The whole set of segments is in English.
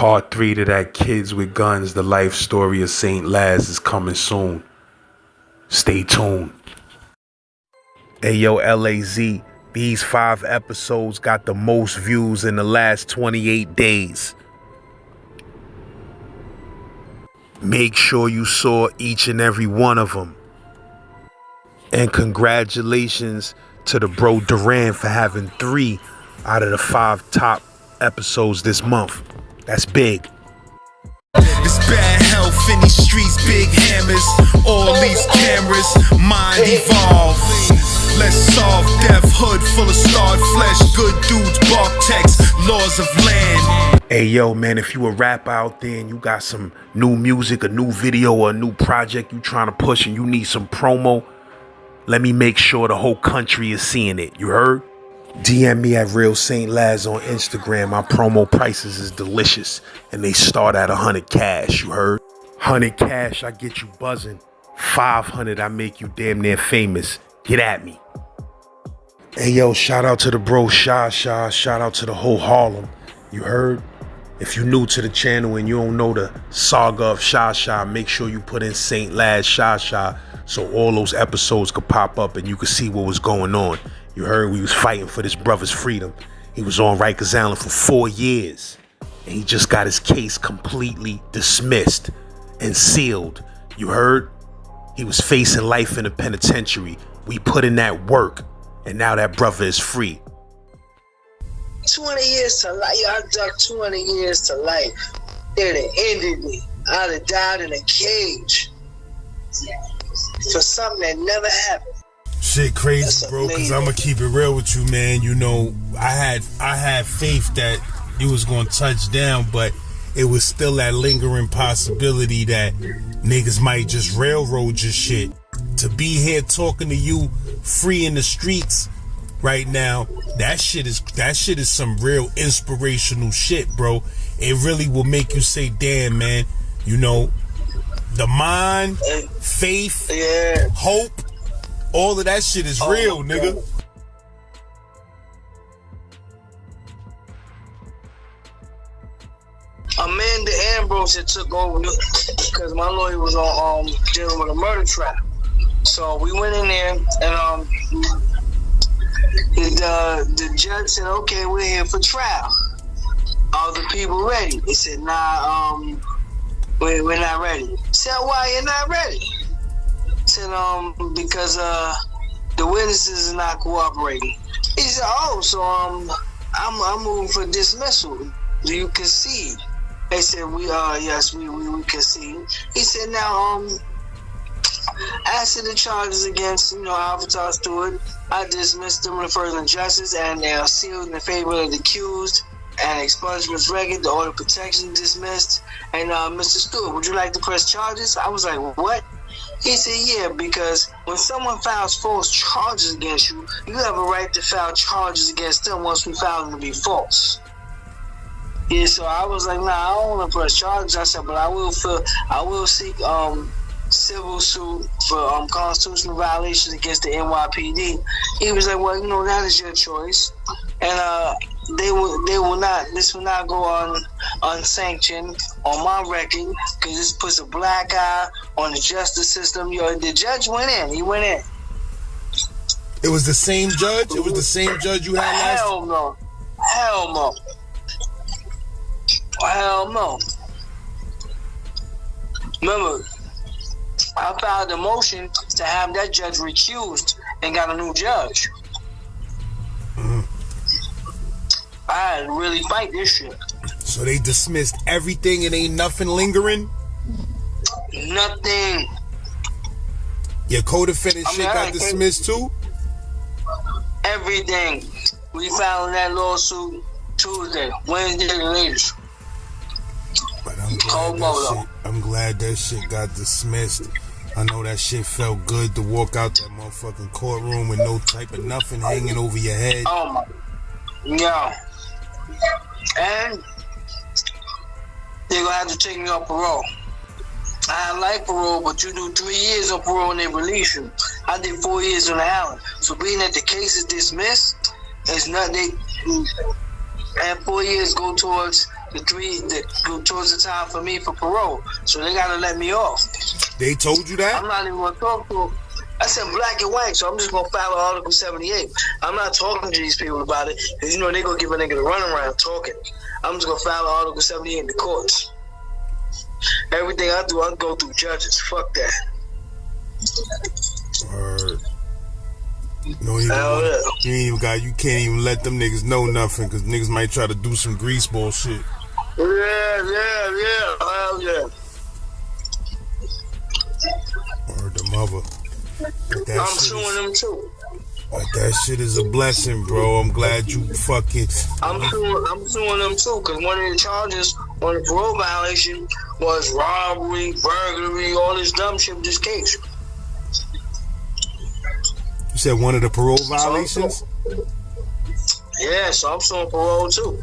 Part 3 to that Kids with Guns, the life story of St. Laz is coming soon. Stay tuned. Hey yo, LAZ, these 5 episodes got the most views in the last 28 days. Make sure you saw each and every one of them. And congratulations to the bro Duran for having 3 out of the 5 top episodes this month. That's big. It's bad health in these streets, big hammers, all these cameras, mind evolve. Let's solve death, hood full of starred flesh, good dudes, bark text, laws of land. Hey yo man, if you a rapper out there and you got some new music, a new video, or a new project you trying to push and you need some promo, let me make sure the whole country is seeing it. You heard? DM me at Real St. Laz on Instagram. My promo prices is delicious and they start at 100 cash. You heard? 100 cash, I get you buzzing. 500, I make you damn near famous. Get at me. Hey yo, shout out to the bro Sha Sha. Shout out to the whole Harlem. You heard? If you're new to the channel and you don't know the saga of Sha Sha, make sure you put in St. Laz Sha Sha so all those episodes could pop up and you could see what was going on. You heard we was fighting for this brother's freedom. He was on Rikers Island for 4 years. And he just got his case completely dismissed and sealed. You heard? He was facing life in a penitentiary. We put in that work. And now that brother is free. 20 years to life. I ducked 20 years to life. They'd have ended me. I'd have died in a cage. For something that never happened. Shit crazy, bro, because I'm going to keep it real with you, man. You know, I had faith that you was going to touch down, but it was still that lingering possibility that niggas might just railroad your shit. To be here talking to you free in the streets right now, that shit is some real inspirational shit, bro. It really will make you say, damn, man, you know, the mind, faith, hope, all of that shit is real, nigga. God. Amanda Ambrose had took over because my lawyer was on dealing with a murder trial. So we went in there and the judge said, "Okay, we're here for trial. Are the people ready?" They said, "Nah, we're not ready." I said, "Why you're not ready?" I said, because the witnesses are not cooperating. He said, "Oh, so I'm moving for dismissal. Do you concede?" They said, yes, we concede." He said, "Now, after the charges against, Alvatar Stewart, I dismissed them with further injustice, and they are sealed in the favor of the accused, and expungement record, the order of protection dismissed. And Mr. Stewart, would you like to press charges?" I was like, "What?" He said, "Yeah, because when someone files false charges against you, you have a right to file charges against them once we found them to be false." Yeah, so I was like, "Nah, I don't want to press charges." I said, "But I will seek civil suit for constitutional violations against the NYPD." He was like, "Well, that is your choice, and they will not. This will not go on unsanctioned on my record because this puts a black eye on the justice system." The judge went in. He went in. It was the same judge. It was the same judge you had last. Hell no. Hell no. Hell no. Remember, I filed a motion to have that judge recused and got a new judge. I had to really fight this shit. So they dismissed everything and ain't nothing lingering? Nothing. Your co-defendant shit got dismissed too? Everything. We filed that lawsuit Tuesday, Wednesday the latest. But I'm glad that shit got dismissed. I know that shit felt good to walk out that motherfucking courtroom with no type of nothing hanging over your head. Oh my. Yeah. And they're gonna have to take me off parole. I like parole, but you do 3 years on parole and they release you. I did 4 years on the island. So being that the case is dismissed, it's not and 4 years go towards towards the time for me for parole. So they gotta let me off. They told you that? I'm not even gonna talk to them. I said black and white, so I'm just gonna file Article 78. I'm not talking to these people about it, because you know they gonna give a nigga the runaround talking. I'm just gonna file Article 78 in the courts. Everything I do, I go through judges. Fuck that. No, you ain't even you can't even let them niggas know nothing, because niggas might try to do some greaseball shit. Yeah. Hell yeah. Or the mother. I'm suing them too. But that shit is a blessing, bro. I'm glad you fucking. I'm suing them too, because one of the charges on the parole violation was robbery, burglary, all this dumb shit with this case. You said one of the parole violations? Yeah, so I'm suing parole too.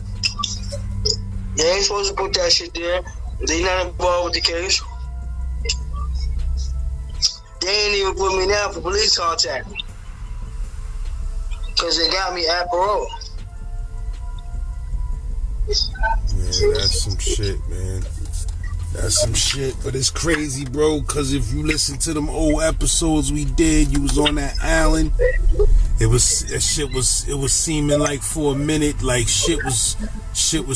They ain't supposed to put that shit there. They not involved with the case. They ain't even put me down for police contact, because they got me at parole. Yeah, that's some shit, man. That's some shit, but it's crazy, bro, because if you listen to them old episodes we did, you was on that island. It was seeming like for a minute like shit was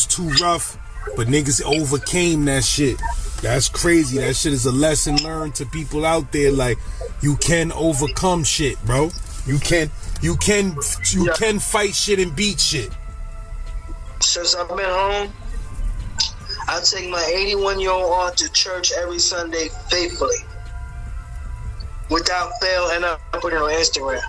too rough, but niggas overcame that shit. That's crazy. That shit is a lesson learned to people out there. Like, you can overcome shit, bro. You can fight shit and beat shit. Since I've been home, I take my 81-year-old aunt to church every Sunday faithfully, without fail, and I put it on Instagram.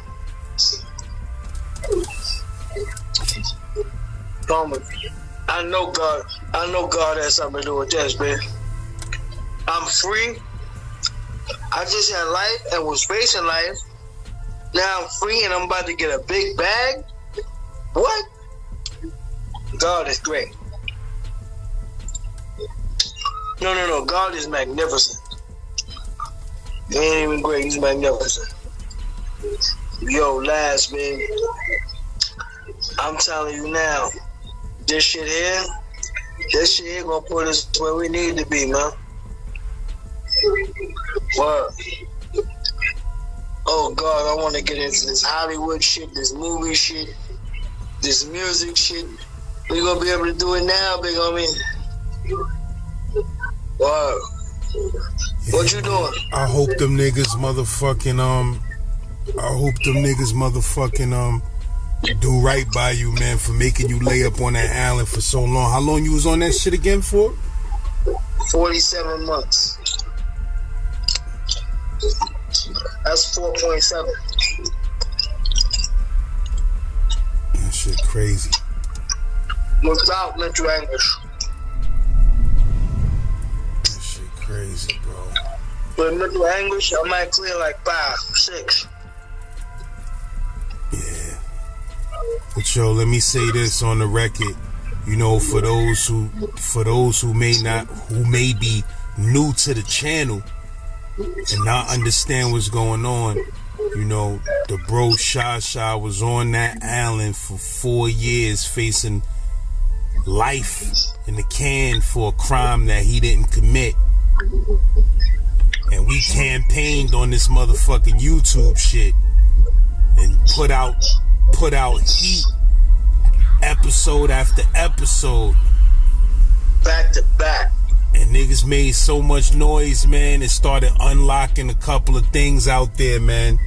I know God has something to do with this, man. I'm free. I just had life and was facing life. Now I'm free and I'm about to get a big bag. What? God is great. No. God is magnificent. He ain't even great. He's magnificent. Yo, last, man. I'm telling you now, this shit here gonna put us where we need to be, man. What? Oh God, I want to get into this Hollywood shit, this movie shit, this music shit. We gonna be able to do it now, big homie. What? What you doing? I hope them niggas motherfucking do right by you, man, for making you lay up on that island for so long. How long you was on that shit again for? 47 months. That's 4.7. That shit crazy. Without mental anguish. That shit crazy, bro. With mental anguish, I might clear like 5, 6. Yeah. But yo, let me say this on the record. You know, for those who may be new to the channel and not understand what's going on, you know, the bro Sha Sha was on that island for 4 years facing life in the can for a crime that he didn't commit. And we campaigned on this motherfucking YouTube shit and put out heat episode after episode, back to back. and niggas made so much noise, man. It started unlocking a couple of things out there, man.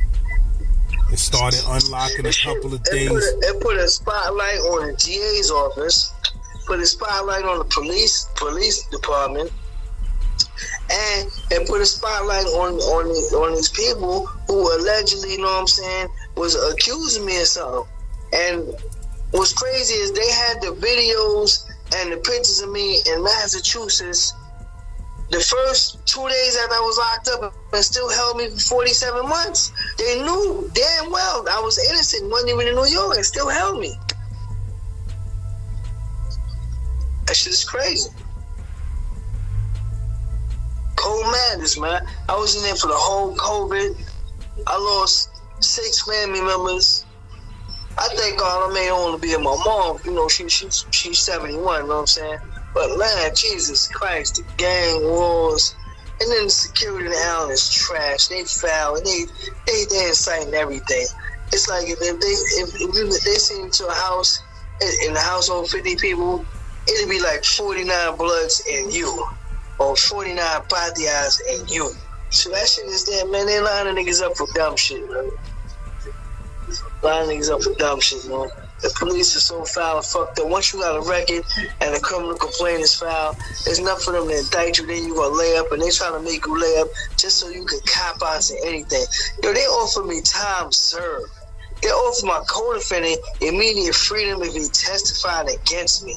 It started unlocking a couple of things. It put a spotlight on the DA's office, put a spotlight on the police department, and it put a spotlight on these people who allegedly, you know what I'm saying, was accusing me of something. And what's crazy is they had the videos and the pictures of me in Massachusetts the first 2 days after I was locked up, and still held me for 47 months. They knew damn well I was innocent, wasn't even in New York, and still held me. That shit is crazy. Cold madness, man. I was in there for the whole COVID. I lost 6 family members. I thank God I made only be my mom. You know, she's 71, you know what I'm saying? But man, Jesus Christ, the gang wars, and then the security in the island is trash. They foul, and they inciting everything. It's like if they send you to a house, in the house on 50 people, it'd be like 49 Bloods and you, or 49 Patias and you. So that shit is there, man. They lining niggas up for dumb shit, man. Lining niggas up for dumb shit, man. The police is so foul and fucked up. Once you got a record and a criminal complaint is foul, there's enough for them to indict you. Then you gonna lay up, and they trying to make you lay up just so you can cop out to anything. Yo, they offer me time served. They offer my co-defendant immediate freedom if he testified against me.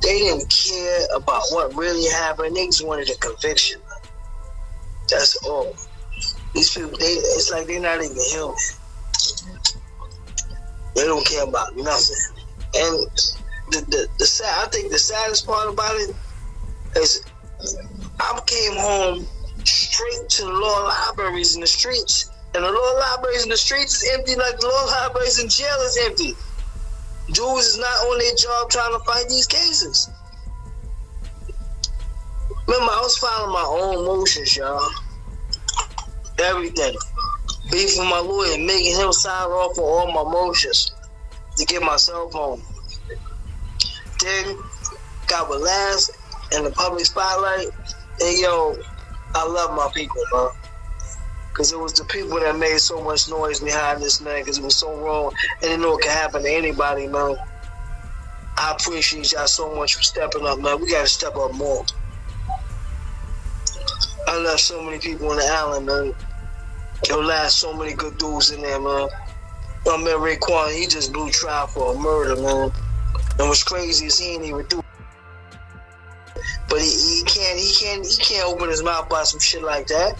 They didn't care about what really happened. They just wanted a conviction. That's all. These people, it's like they're not even human. They don't care about nothing. And I think the saddest part about it is I came home straight to the law libraries in the streets. And the law libraries in the streets is empty like the law libraries in jail is empty. Dudes is not on their job trying to fight these cases. Remember, I was filing my own motions, y'all. Everything. Beefing my lawyer, making him sign off on all my motions to get myself home. Then got relaxed in the public spotlight. And yo, I love my people, man. Because it was the people that made so much noise behind this, man, because it was so wrong. And they know it can happen to anybody, man. I appreciate y'all so much for stepping up, man. We got to step up more. I love so many people on the island, man. Yo, last so many good dudes in there, man. My man Raekwon, he just blew trial for a murder, man. And what's crazy is he ain't even do it. But he can't open his mouth about some shit like that.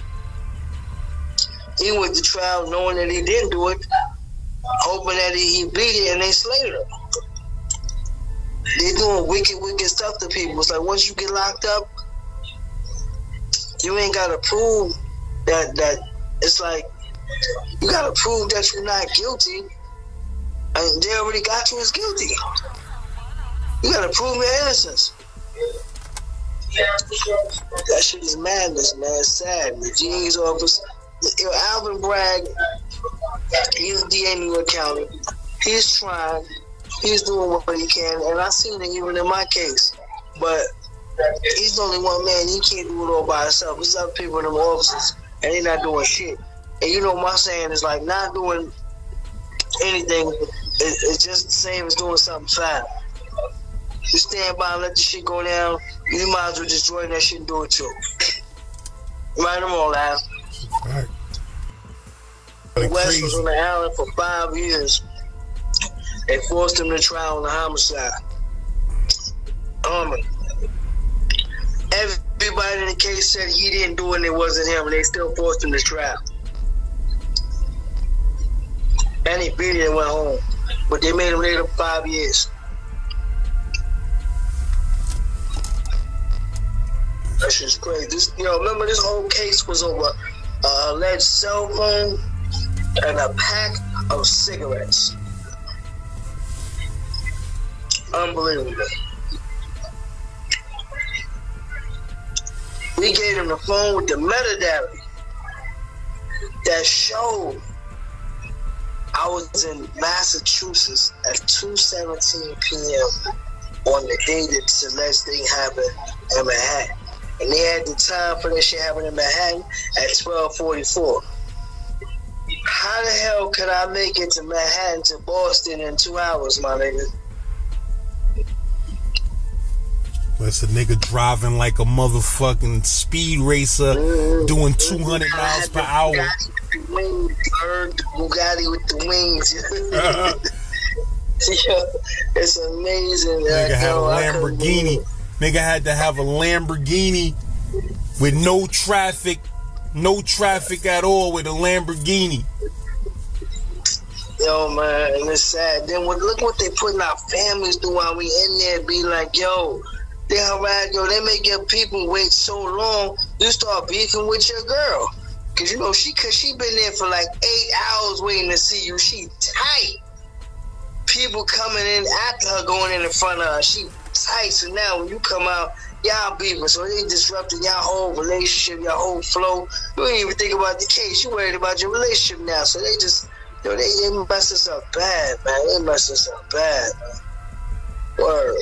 He went to trial knowing that he didn't do it, hoping that he beat it, and they slayed him. They doing wicked stuff to people. It's like once you get locked up, you ain't gotta prove that it's like you gotta prove that you're not guilty, and they already got you as guilty. You gotta prove your innocence. That shit is madness, man. It's sad. The DA's office. Alvin Bragg, he's DA New York County. He's trying. He's doing what he can, and I seen it even in my case. But he's the only one man. He can't do it all by himself. There's other people in them offices, and they're not doing shit. And you know my saying is like not doing anything. It's just the same as doing something foul. You stand by and let the shit go down. You might as well just join that shit and do it too. Right them all out. Right. West was on the island for 5 years. They forced him to trial on a homicide. Everybody in the case said he didn't do it and it wasn't him, and they still forced him to trial. And he beat it and went home. But they made him lay up 5 years. That shit's crazy. Remember this whole case was over alleged cell phone and a pack of cigarettes. Unbelievable. We gave him the phone with the metadata that showed I was in Massachusetts at 2:17 p.m. on the day that this alleged thing happened in Manhattan. And they had the time for that shit happening in Manhattan at 12:44. How the hell could I make it to Manhattan to Boston in 2 hours, my nigga? That's a nigga driving like a motherfucking speed racer, doing 200 miles per hour. Bugatti with the wings. It's amazing. Nigga had a Lamborghini. Nigga had to have a Lamborghini with no traffic at all with a Lamborghini. Yo, man, and it's sad. Then look what they putting our families through while we in there. Be like, yo, they make your people wait so long. You start beefing with your girl, cause she been there for like 8 hours waiting to see you. She tight. People coming in after her, going in front of her. She tight. So now when you come out, y'all beefing. So they disrupting y'all whole relationship, your whole flow. You ain't even think about the case. You worried about your relationship now. So they just, they mess us up bad, man. They mess us up bad, man. Word.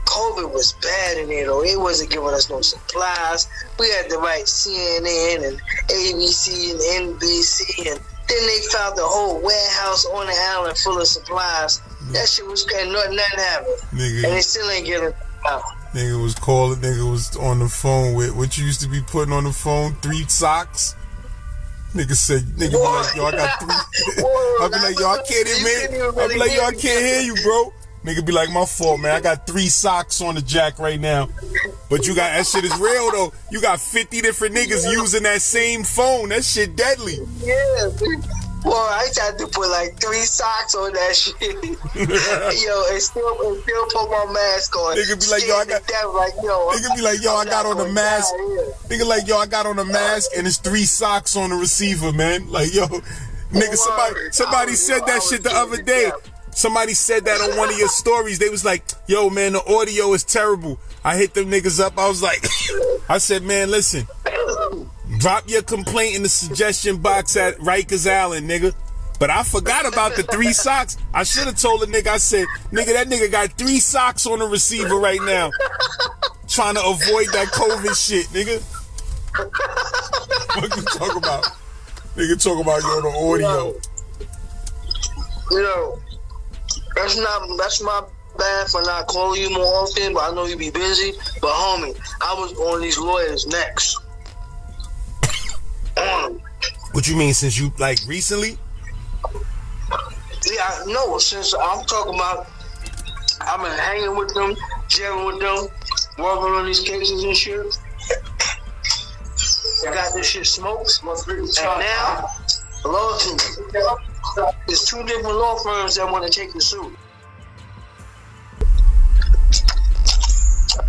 COVID was bad in there, though. They wasn't giving us no supplies. We had to write CNN and ABC and NBC, and then they found the whole warehouse on the island full of supplies. That shit was crazy. Nothing happened. Nigga, and they still ain't getting it out. Nigga was calling, nigga was on the phone with what you used to be putting on the phone, 3 socks. Nigga said, nigga be like, yo, I got 3. I be like, yo, I can't hear, man. I be like, yo, I can't hear you, bro. Nigga be like, my fault, man. I got 3 socks on the jack right now. But you got, that shit is real, though. You got 50 different niggas using that same phone. That shit deadly. Yeah, boy, I tried to put like 3 socks on that shit. Yo, and still put my mask on. Nigga be like, yo, I got, like, yo, nigga be like, yo, I got on a mask. Nigga like, yo, I got on a mask and it's 3 socks on the receiver, man. Like, yo, nigga, somebody said that shit the other day. Somebody said that on one of your stories. They was like, yo, man, the audio is terrible. I hit them niggas up. I was like, I said, man, listen, drop your complaint in the suggestion box at Rikers Island, nigga. But I forgot about the 3 socks. I should have told the nigga, I said, nigga, that nigga got 3 socks on the receiver right now. Trying to avoid that COVID shit, nigga. What you talk about? Nigga talk about, yo, the audio. Yo, that's my bad for not calling you more often, but I know you be busy. But homie, I was on these lawyers next. What you mean, since you, like, recently? Yeah, no, since I'm talking about, I've been hanging with them, jamming with them, working on these cases and shit. I got this shit smoked, and now, there's 2 different law firms that want to take the suit.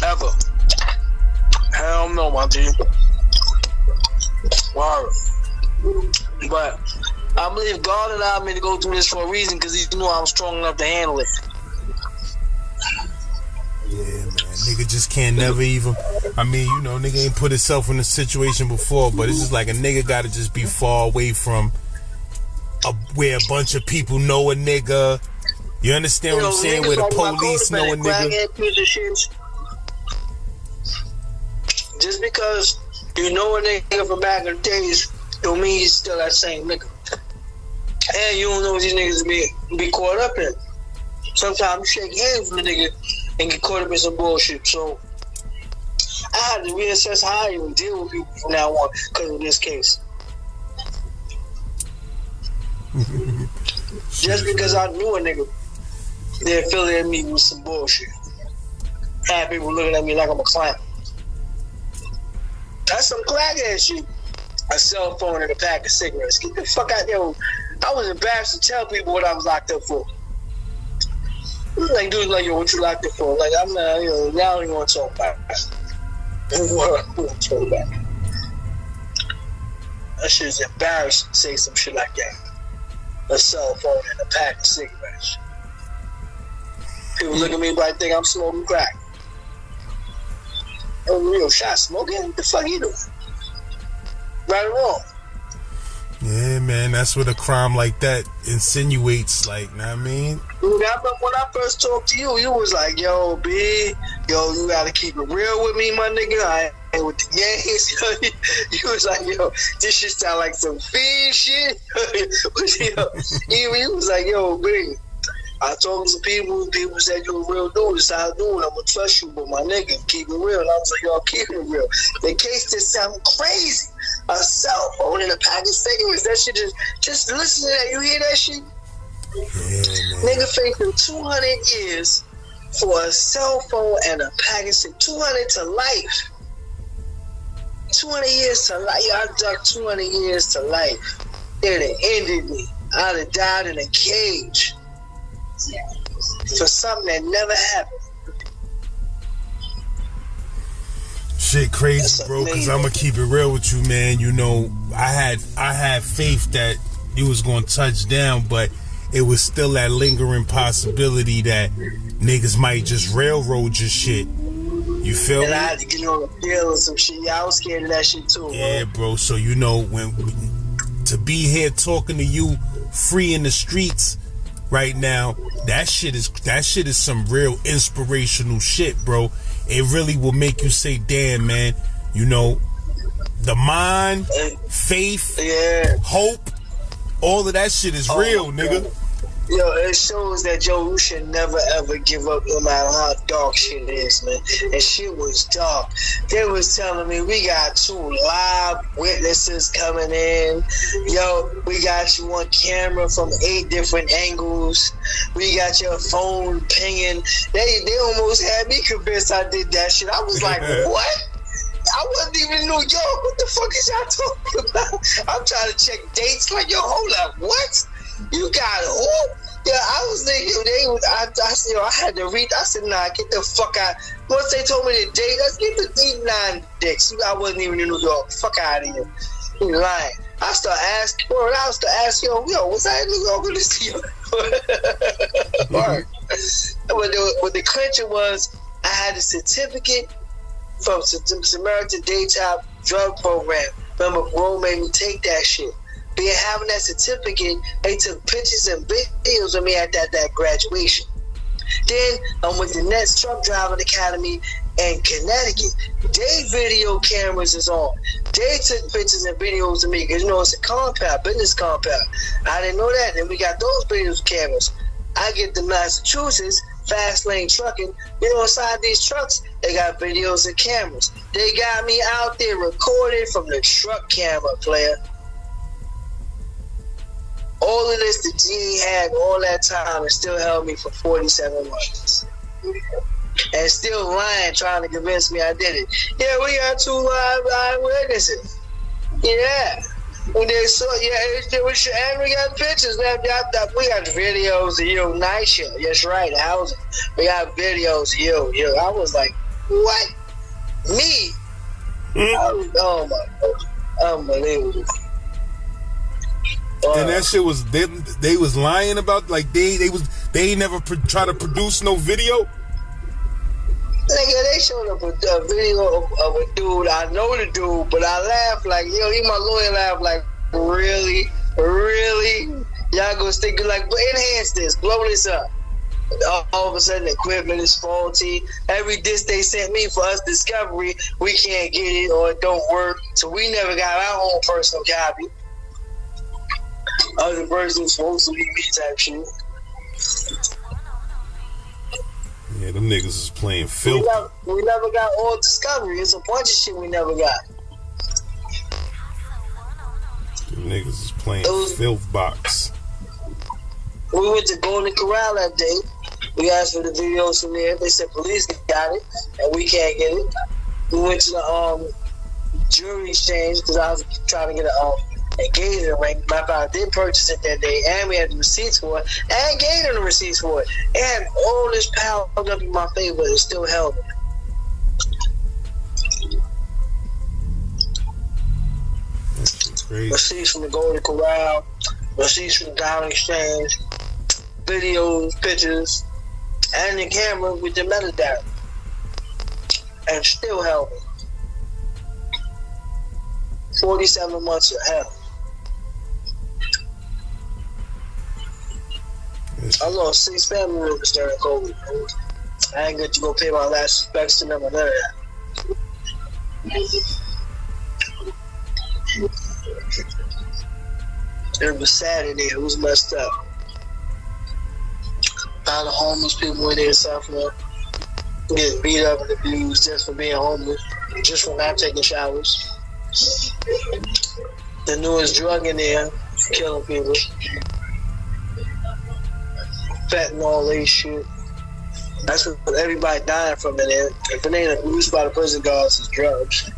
Ever. Hell no, my G. Wow. But I believe God allowed me to go through this for a reason, because He knew I was strong enough to handle it. Yeah, man. Nigga just can't never even. I mean, you know, nigga ain't put himself in a situation before, but it's just like a nigga gotta just be far away from where a bunch of people know a nigga. You understand what I'm saying? Where the police know a nigga. Just because you know a nigga from back in the days, don't mean he's still that same nigga. And you don't know what these niggas be caught up in. Sometimes you shake hands with a nigga and get caught up in some bullshit. So I had to reassess how I even deal with people from now on because of this case. Just because I knew a nigga, they affiliated me with some bullshit. Had people looking at me like I'm a clown. That's some crack ass shit. A cell phone and a pack of cigarettes. Get the fuck out there. I was embarrassed to tell people what I was locked up for. Like, dudes like, yo, what you locked up for? Like, I'm not, you know, now I don't even want to talk about it. That shit's embarrassing to say some shit like that. A cell phone and a pack of cigarettes. People look at me like think I'm smoking crack. Oh, real shot smoking? What the fuck you doing? Right or wrong? Yeah, man, that's what a crime like that insinuates, like, know what I mean? When I first talked to you, you was like, yo, B, yo, you gotta keep it real with me, my nigga. I ain't with the gangs. You was like, yo, this shit sound like some fiend shit. You was like, yo, B, I talked to people said you a real dude. This how I do it. I'm gonna trust you, but my nigga, keep it real. And I was like, yo, keep it real. The case just sounded crazy. A cell phone and a pack of cigarettes. That shit just listen to that. You hear that shit? Yeah, nigga facing 200 years for a cell phone and a pack of cigarettes. 200 to life. 200 years to life. I ducked 200 years to life. They'd have ended me. I'd have died in a cage for something that never happened. Shit crazy, bro, because I'm gonna keep it real with you, man. You know, I had faith that you was gonna touch down, but it was still that lingering possibility that niggas might just railroad your shit. You feel me? And I had to get on the pill or some shit. Yeah, I was scared of that shit too. Yeah, bro. So you know, when to be here talking to you free in the streets right now, that shit is some real inspirational shit, bro. It really will make you say, damn, man, you know, the mind, faith, hope, all of that shit is real, nigga. Yo, it shows that, you should never ever give up no matter how dark shit is, man. And shit was dark. They was telling me we got 2 live witnesses coming in. Yo, we got you on camera from 8 different angles. We got your phone pinging. They almost had me convinced I did that shit. I was like, what? I wasn't even in New York. What the fuck is y'all talking about? I'm trying to check dates. Like, yo, hold up. What? You got who? Yeah, I was thinking I had to read. I said, nah, get the fuck out. Once they told me the date, let's get the 8-9 dicks. I wasn't even in New York. Fuck out of here. You lying. I start asking, yo, was I in New York with this year? What the clincher was, I had a certificate from Samaritan Daytime Drug Program. Remember, bro made me take that shit. Being having that certificate, they took pictures and videos of me at that graduation. Then I went to Nets Truck Driving Academy in Connecticut. They video cameras is on. They took pictures and videos of me because it's a compound, business compound. I didn't know that. And we got those videos cameras. I get to Massachusetts, fast lane trucking. Inside these trucks, they got videos and cameras. They got me out there recorded from the truck camera, player. All of this the GE had all that time and still held me for 47 months. And still lying, trying to convince me I did it. Yeah, we got 2 live witnesses. Yeah. When they saw, and we got pictures. We got videos of you, night shift. That's right, housing. We got videos of you. I was like, what? Me? Oh my God. Unbelievable. And that shit was they was lying about, like they ain't never try to produce no video. Nigga, they showed up a video of a dude. I know the dude, but I laughed like, he my lawyer laughed like, really? Y'all gonna stick it like, enhance this, blow this up. All of a sudden, the equipment is faulty. Every disc they sent me for us discovery, we can't get it or it don't work. So we never got our own personal copy. Other person supposed to be me type shit. Yeah, them niggas is playing filthy. We never got all discovery. It's a bunch of shit we never got. Them niggas is playing filth box. We went to Golden Corral that day. We asked for the videos from there. They said police got it, and we can't get it. We went to the jewelry exchange because I was trying to get a engagement ring. I did purchase it that day, and we had the receipts for it, and gave them the receipts for it. And all this piled up in my favor, it still held me. Receipts from the Golden Corral, receipts from the Diamond Exchange, videos, pictures, and the camera with the metadata, and still held me. 47 months of hell. I lost 6 family members during COVID. I ain't get to go pay my last respects to them or none of that. It was sad in there. It was messed up. A lot of homeless people in there suffering, getting beat up and abused just for being homeless, just for not taking showers. The newest drug in there, killing people. Fentanyl, all shit. That's what everybody dying from in there. If it ain't abused by the prison guards, it's drugs.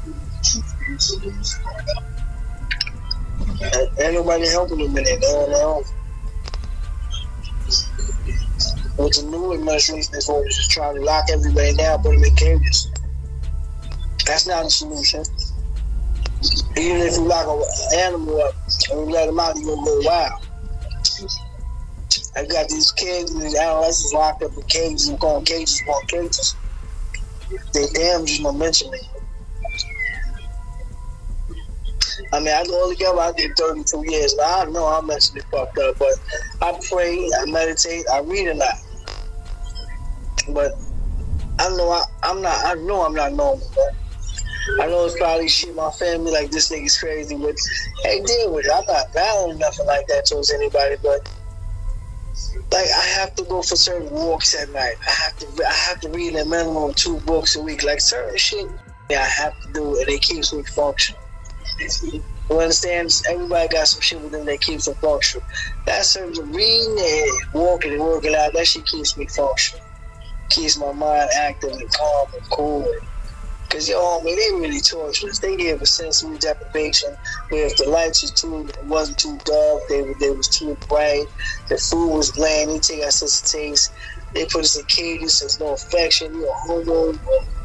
Ain't nobody helping them in there. They're on their own. What the new administration is for is just trying to lock everybody down, put them in cages. That's not a solution. Even if you lock an animal up and you let them out, you're gonna go wild. I got these kids and these adolescents locked up in cages and going cages upon cages. They damn just don't mention me. I mean, altogether I did 32 years. Now, I know I'm mentally fucked up, but I pray, I meditate, I read a lot. But I know I'm not normal, bro. I know it's probably shit my family like this nigga's crazy, but hey, deal with it. I'm not violent nothing like that towards anybody, but like I have to go for certain walks at night. I have to read a minimum of 2 books a week. Like certain shit I have to do, and it keeps me functional. You understand? Everybody got some shit with them that keeps them functional. That's certain reading and walking out. That shit keeps me functional. Keeps my mind active and calm and cool. Cause yo, homie, they really torturous. They gave a sensory deprivation where if the lights wasn't too dark, they was too bright. The food was bland. They take our sense of taste. They put us in cages. So there's no affection. You're a homo,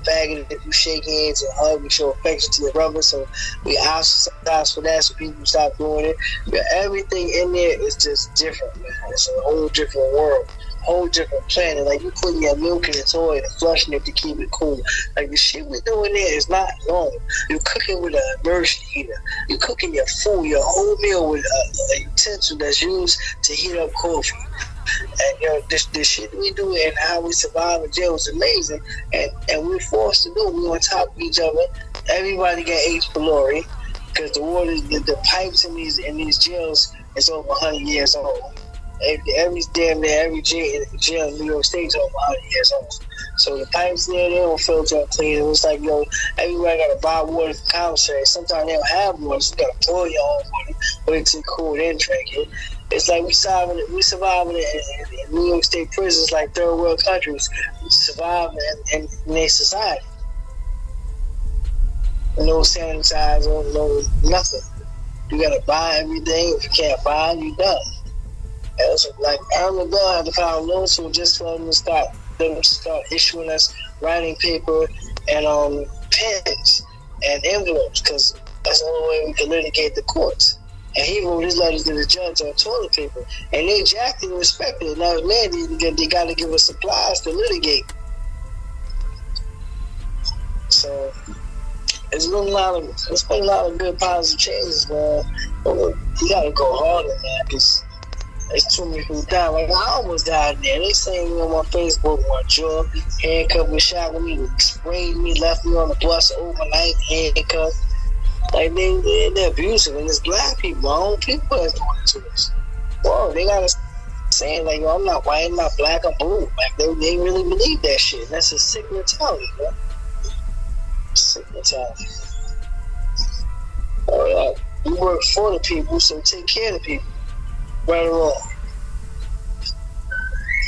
faggot. If you shake hands and hug, we show affection to your brother. So we ostracize for that, so people stop doing it. But everything in there is just different, man. It's a whole different world. Whole different planet. Like you putting your milk in a toilet and flushing it to keep it cool. Like the shit we're doing there is not normal. You're cooking with an immersion heater. You're cooking your food, your whole meal with a utensil that's used to heat up coffee. And you know, this shit we do and how we survive in jail is amazing. And we're forced to do it. We're on top of each other. Everybody got H. pylori because the water, the pipes in these jails is over 100 years old. Every jail in New York State is over 100 years old. So the pipes there, they don't filter up clean. It was like, yo, everybody got to buy water from commissary. Sometimes they don't have water, so you got to boil your own water, wait till it cool, then drink it. It's like we surviving in New York State prisons like third world countries, surviving in their society. No sanitizer, no nothing. You got to buy everything. If you can't buy it, you done. Like Aaron had to file a lawsuit just for them to start issuing us writing paper and pens and envelopes, because that's the only way we can litigate the courts. And he wrote his letters to the judge on toilet paper, and they jacked it and respected it. Now they got to give us supplies to litigate. So it's been a lot of good positive changes, man. But you got to go harder, man, because there's too many people die. Like I almost died in there. They saying me on my Facebook, my jaw, handcuffed me, shot with me, sprayed me, left me on the bus overnight, handcuffed. Like they're abusive, and it's black people, our own people that's doing it to us. Whoa, they got us saying like, yo, I'm not white, I'm not black, I'm blue. Like they really believe that shit. That's a sick mentality, man. Sick mentality. All right, we work for the people, so take care of the people. Right or wrong?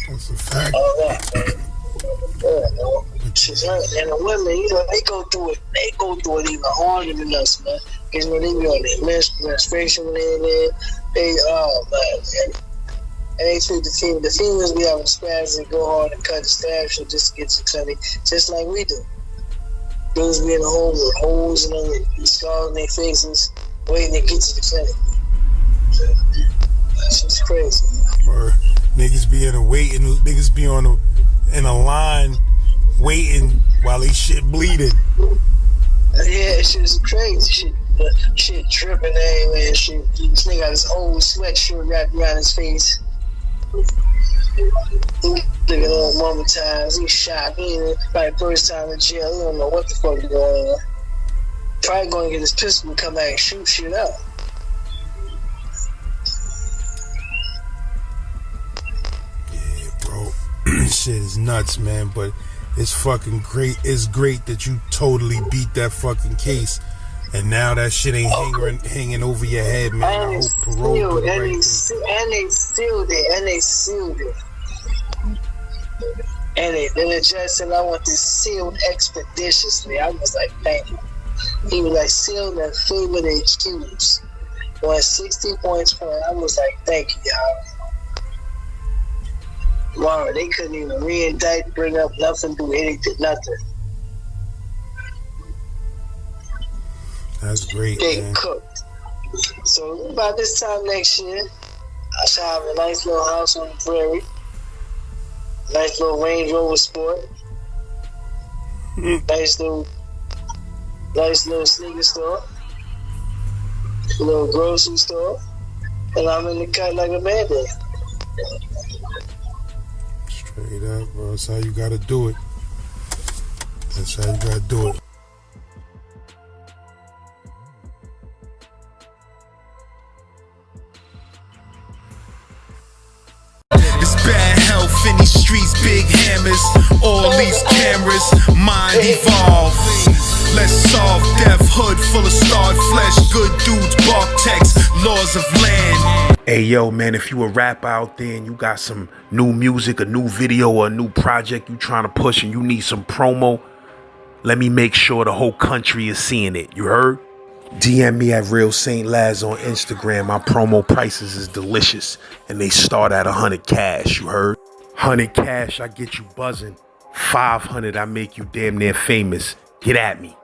That's a fact. All right, man. And the women, you know, they go through it even harder than us, man. Because when they be on the administration, when they're there, man. And they treat the females be having spasms and go hard and cut the staff so just to get to the clinic, just like we do. Those be in the hole with holes in them and scars in their faces, waiting to get to the clinic. It's crazy. Or niggas be in a line waiting while they shit bleeding. Yeah, shit's crazy. Shit tripping anyway. Shit. This nigga got his old sweatshirt wrapped around his face. Looking all momentized. He's shocked. He ain't probably first time in jail. He don't know what the fuck is going on. Probably going to get his pistol and come back and shoot shit up. Shit is nuts, man, but it's fucking great. It's great that you totally beat that fucking case, and now that shit ain't hanging over your head, man. I hope parole do the right thing. And they sealed it. And the judge said, I want this sealed expeditiously. I was like, thank you. He was like, sealed in favor of the accused. 60 points for it. I was like, thank you, y'all. Wow, they couldn't even re-indict, bring up nothing, do anything, nothing. That's great, they man. Cooked. So about this time next year, I should have a nice little house on the prairie. Nice little Range Rover Sport. Nice little sneaker store. A little grocery store. And I'm in the cut like a bandit. Straight up, bro. That's how you gotta do it. That's how you gotta do it. It's bad health in these streets, big hammers, all these cameras, mind evolve. Let's solve death, hood full of starred flesh, good dudes, bark text, laws of land. Hey yo, man, if you a rapper out there and you got some new music, a new video, or a new project you trying to push and you need some promo, let me make sure the whole country is seeing it. You heard? DM me at Real Saint Laz on Instagram. My promo prices is delicious and they start at 100 cash. You heard? 100 cash, I get you buzzing. 500, I make you damn near famous. Get at me.